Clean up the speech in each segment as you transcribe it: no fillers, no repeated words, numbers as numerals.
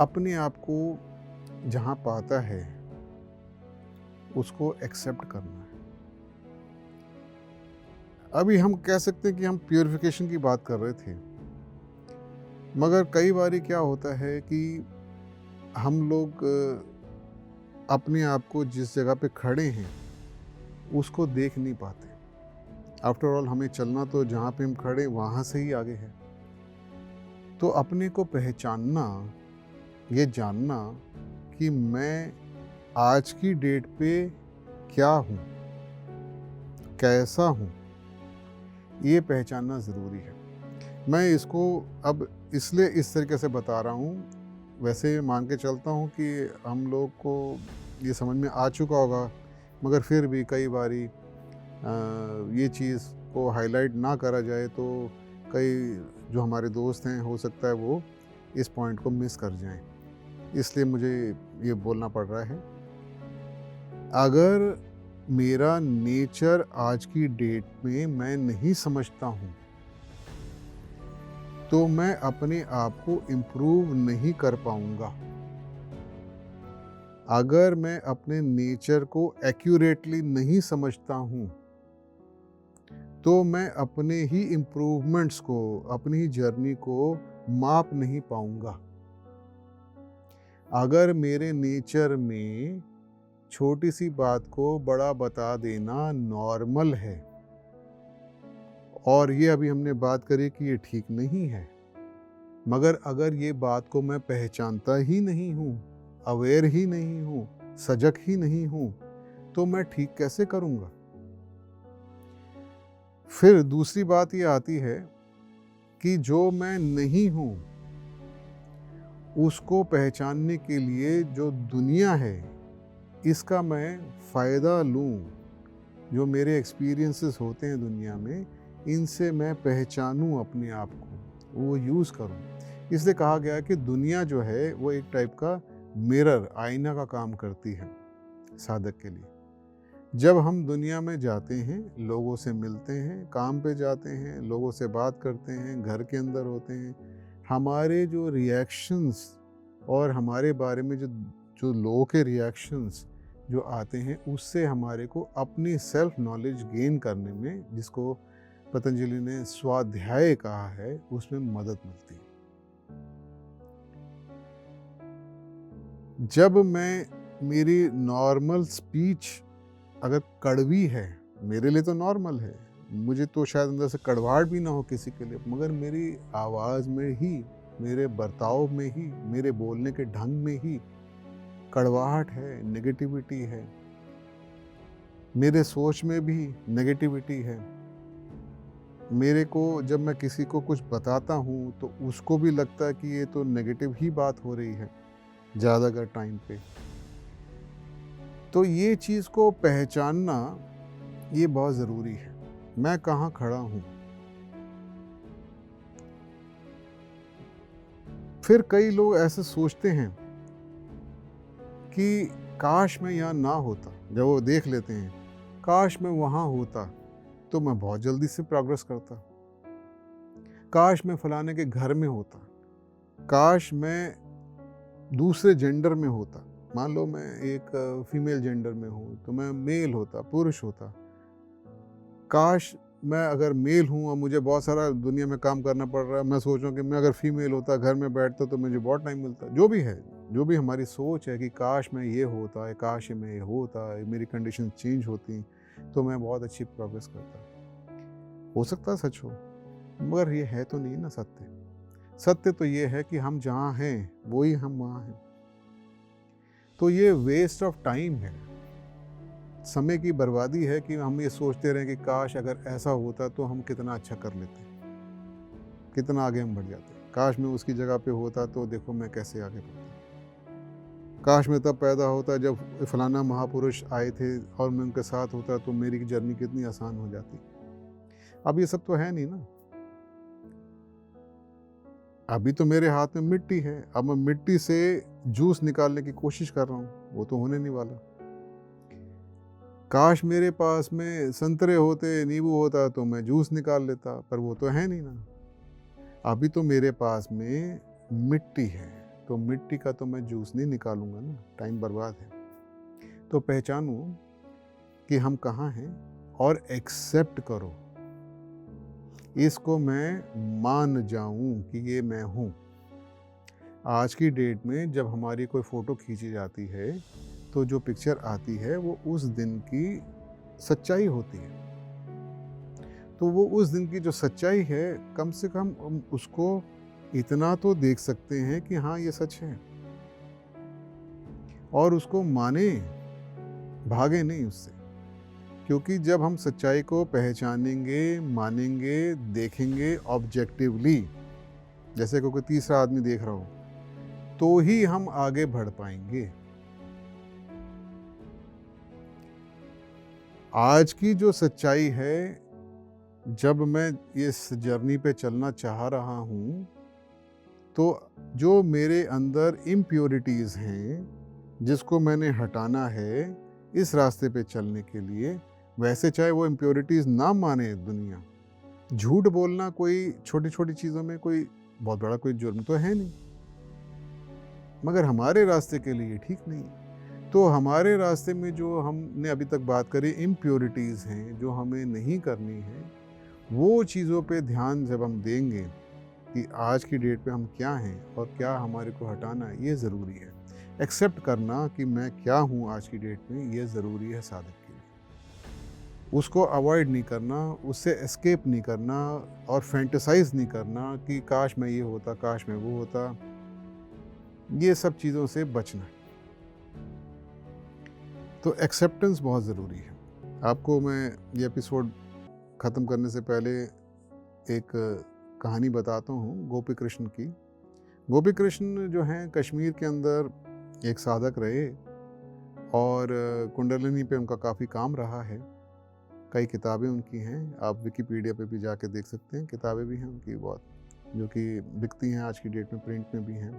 अपने आप को जहाँ पाता है उसको एक्सेप्ट करना है। अभी हम कह सकते हैं कि हम प्यूरिफिकेशन की बात कर रहे थे, मगर कई बारी क्या होता है कि हम लोग अपने आप को जिस जगह पे खड़े हैं उसको देख नहीं पाते। आफ्टर ऑल हमें चलना तो जहाँ पे हम खड़े वहाँ से ही आगे है। तो अपने को पहचानना, ये जानना कि मैं आज की डेट पे क्या हूँ, कैसा हूँ, ये पहचानना ज़रूरी है। मैं इसको अब इसलिए इस तरीके से बता रहा हूँ, वैसे मान के चलता हूँ कि हम लोग को ये समझ में आ चुका होगा, मगर फिर भी कई बारी ये चीज़ को हाईलाइट ना करा जाए तो कई जो हमारे दोस्त हैं हो सकता है वो इस पॉइंट को मिस कर जाएं, इसलिए मुझे ये बोलना पड़ रहा है। अगर मेरा नेचर आज की डेट में मैं नहीं समझता हूँ तो मैं अपने आप को इम्प्रूव नहीं कर पाऊंगा। अगर मैं अपने नेचर को एक्यूरेटली नहीं समझता हूँ तो मैं अपने ही इम्प्रूवमेंट्स को, अपनी ही जर्नी को माप नहीं पाऊंगा। अगर मेरे नेचर में छोटी सी बात को बड़ा बता देना नॉर्मल है, और ये अभी हमने बात करी कि ये ठीक नहीं है, मगर अगर ये बात को मैं पहचानता ही नहीं हूँ, अवेयर ही नहीं हूँ, सजग ही नहीं हूँ, तो मैं ठीक कैसे करूँगा? फिर दूसरी बात ये आती है कि जो मैं नहीं हूँ उसको पहचानने के लिए जो दुनिया है इसका मैं फ़ायदा लूँ। जो मेरे एक्सपीरियंसेस होते हैं दुनिया में, इनसे मैं पहचानूँ अपने आप को, वो यूज़ करूँ। इसलिए कहा गया है कि दुनिया जो है वो एक टाइप का मिरर, आईना का काम करती है साधक के लिए। जब हम दुनिया में जाते हैं, लोगों से मिलते हैं, काम पे जाते हैं, लोगों से बात करते हैं, घर के अंदर होते हैं, हमारे जो रिएक्शंस और हमारे बारे में जो जो लोगों के रिएक्शंस जो आते हैं, उससे हमारे को अपनी सेल्फ नॉलेज गेन करने में, जिसको पतंजलि ने स्वाध्याय कहा है, उसमें मदद मिलती है। जब मैं मेरी नॉर्मल स्पीच अगर कड़वी है, मेरे लिए तो नॉर्मल है, मुझे तो शायद अंदर से कड़वाहट भी ना हो किसी के लिए, मगर मेरी आवाज़ में ही, मेरे बर्ताव में ही, मेरे बोलने के ढंग में ही कड़वाहट है, नेगेटिविटी है, मेरे सोच में भी नेगेटिविटी है। मेरे को जब मैं किसी को कुछ बताता हूँ तो उसको भी लगता है कि ये तो नेगेटिव ही बात हो रही है ज़्यादातर टाइम पे। तो ये चीज़ को पहचानना ये बहुत ज़रूरी है। मैं कहाँ खड़ा हूँ। फिर कई लोग ऐसे सोचते हैं कि काश मैं यहाँ ना होता। जब वो देख लेते हैं, काश मैं वहाँ होता तो मैं बहुत जल्दी से प्रोग्रेस करता। काश मैं फलाने के घर में होता। काश मैं दूसरे जेंडर में होता। मान लो मैं एक फीमेल जेंडर में हूँ तो मैं मेल होता, पुरुष होता। काश मैं अगर मेल हूँ और मुझे बहुत सारा दुनिया में काम करना पड़ रहा है, मैं सोच रहा हूँ कि मैं अगर फीमेल होता, घर में बैठता तो मुझे बहुत टाइम मिलता। जो भी है, जो भी हमारी सोच है कि काश मैं ये होता है, काश मैं ये होता है, मेरी कंडीशन चेंज होती तो मैं बहुत अच्छी प्रोग्रेस करता। हो सकता है सच हो, मगर ये है तो नहीं ना सत्य। सत्य तो ये है कि हम जहाँ हैं वही हम वहाँ हैं। तो ये वेस्ट ऑफ टाइम है, समय की बर्बादी है कि हम ये सोचते रहें कि काश अगर ऐसा होता तो हम कितना अच्छा कर लेते, कितना आगे हम बढ़ जाते। काश मैं उसकी जगह पे होता तो देखो मैं कैसे आगे बढ़ता। काश मैं तब पैदा होता जब फलाना महापुरुष आए थे और मैं उनके साथ होता तो मेरी जर्नी कितनी आसान हो जाती। अब ये सब तो है नहीं ना। अभी तो मेरे हाथ में मिट्टी है, अब मैं मिट्टी से जूस निकालने की कोशिश कर रहा हूँ, वो तो होने नहीं वाला। काश मेरे पास में संतरे होते, नींबू होता तो मैं जूस निकाल लेता, पर वो तो है नहीं ना। अभी तो मेरे पास में मिट्टी है, तो मिट्टी का तो मैं जूस नहीं निकालूंगा ना, टाइम बर्बाद है। तो पहचानो कि हम कहाँ हैं और एक्सेप्ट करो, इसको मैं मान जाऊं कि ये मैं हूँ। आज की डेट में जब हमारी कोई फ़ोटो खींची जाती है तो जो पिक्चर आती है वो उस दिन की सच्चाई होती है। तो वो उस दिन की जो सच्चाई है, कम से कम हम उसको इतना तो देख सकते हैं कि हाँ ये सच है, और उसको माने, भागे नहीं उससे। क्योंकि जब हम सच्चाई को पहचानेंगे, मानेंगे, देखेंगे ऑब्जेक्टिवली, जैसे कोई तीसरा आदमी देख रहा हो, तो ही हम आगे बढ़ पाएंगे। आज की जो सच्चाई है, जब मैं इस जर्नी पे चलना चाह रहा हूँ, तो जो मेरे अंदर इम्प्योरिटीज़ हैं, जिसको मैंने हटाना है इस रास्ते पे चलने के लिए, वैसे चाहे वो इम्प्योरिटीज़ ना माने दुनिया, झूठ बोलना कोई छोटी छोटी चीज़ों में कोई बहुत बड़ा कोई जुर्म तो है नहीं, मगर हमारे रास्ते के लिए ठीक नहीं। तो हमारे रास्ते में जो हमने अभी तक बात करी इम्प्योरिटीज़ हैं, जो हमें नहीं करनी है, वो चीज़ों पे ध्यान जब हम देंगे कि आज की डेट पे हम क्या हैं और क्या हमारे को हटाना है, ये ज़रूरी है। एक्सेप्ट करना कि मैं क्या हूँ आज की डेट में, ये ज़रूरी है साधक के लिए। उसको अवॉइड नहीं करना, उससे एस्केप नहीं करना और फैंटेसाइज नहीं करना कि काश मैं ये होता, काश मैं वो होता। ये सब चीज़ों से बचना है। तो एक्सेप्टेंस बहुत ज़रूरी है। आपको मैं ये एपिसोड ख़त्म करने से पहले एक कहानी बताता हूँ गोपी कृष्ण की। गोपी कृष्ण जो हैं कश्मीर के अंदर एक साधक रहे, और कुंडलिनी पे उनका काफ़ी काम रहा है। कई किताबें उनकी हैं, आप विकिपीडिया पे भी जाके देख सकते हैं, किताबें भी हैं उनकी बहुत, जो कि बिकती हैं आज की डेट में, प्रिंट में भी हैं।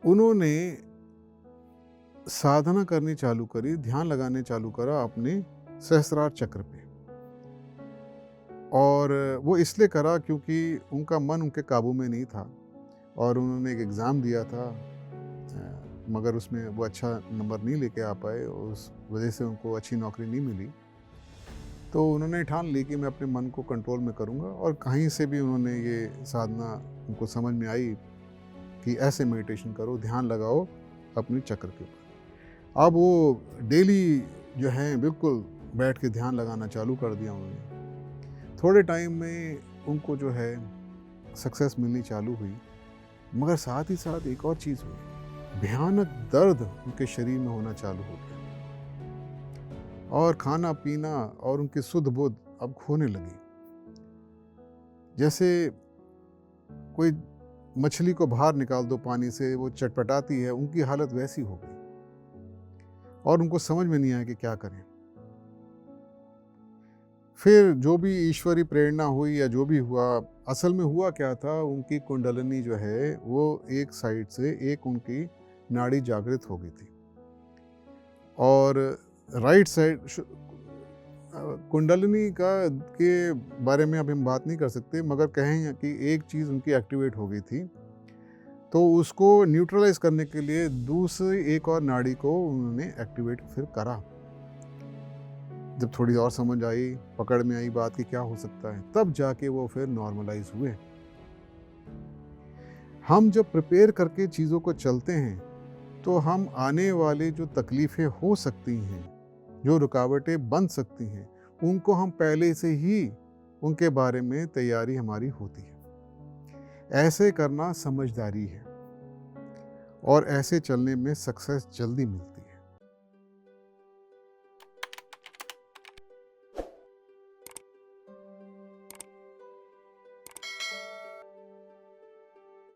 उन्होंने साधना करनी चालू करी, ध्यान लगाने चालू करा अपने सहस्रार चक्र पे, और वो इसलिए करा क्योंकि उनका मन उनके काबू में नहीं था, और उन्होंने एक एग्ज़ाम दिया था, मगर उसमें वो अच्छा नंबर नहीं लेके आ पाए, उस वजह से उनको अच्छी नौकरी नहीं मिली। तो उन्होंने ठान ली कि मैं अपने मन को कंट्रोल में करूँगा, और कहीं से भी उन्होंने ये साधना उनको समझ में आई कि ऐसे मेडिटेशन करो, ध्यान लगाओ अपने चक्र के ऊपर। अब वो डेली जो है बिल्कुल बैठ के ध्यान लगाना चालू कर दिया उन्होंने। थोड़े टाइम में उनको जो है सक्सेस मिलनी चालू हुई, मगर साथ ही साथ एक और चीज़ हुई, भयानक दर्द उनके शरीर में होना चालू हो गया, और खाना पीना और उनकी सुध बुध अब खोने लगी। जैसे कोई मछली को बाहर निकाल दो पानी से, वो चटपटाती है, उनकी हालत वैसी हो गई, और उनको समझ में नहीं आया कि क्या करें। फिर जो भी ईश्वरी प्रेरणा हुई या जो भी हुआ, असल में हुआ क्या था, उनकी कुंडलिनी जो है वो एक साइड से एक उनकी नाड़ी जागृत हो गई थी, और राइट साइड कुंडलिनी का के बारे में अभी हम बात नहीं कर सकते, मगर कहें कि एक चीज़ उनकी एक्टिवेट हो गई थी, तो उसको न्यूट्रलाइज करने के लिए दूसरी एक और नाड़ी को उन्होंने एक्टिवेट फिर करा। जब थोड़ी और समझ आई, पकड़ में आई बात कि क्या हो सकता है, तब जाके वो फिर नॉर्मलाइज हुए। हम जब प्रिपेयर करके चीज़ों को चलते हैं, तो हम आने वाले जो तकलीफ़ें हो सकती हैं, जो रुकावटें बन सकती हैं, उनको हम पहले से ही उनके बारे में तैयारी हमारी होती है। ऐसे करना समझदारी है, और ऐसे चलने में सक्सेस जल्दी मिलती है।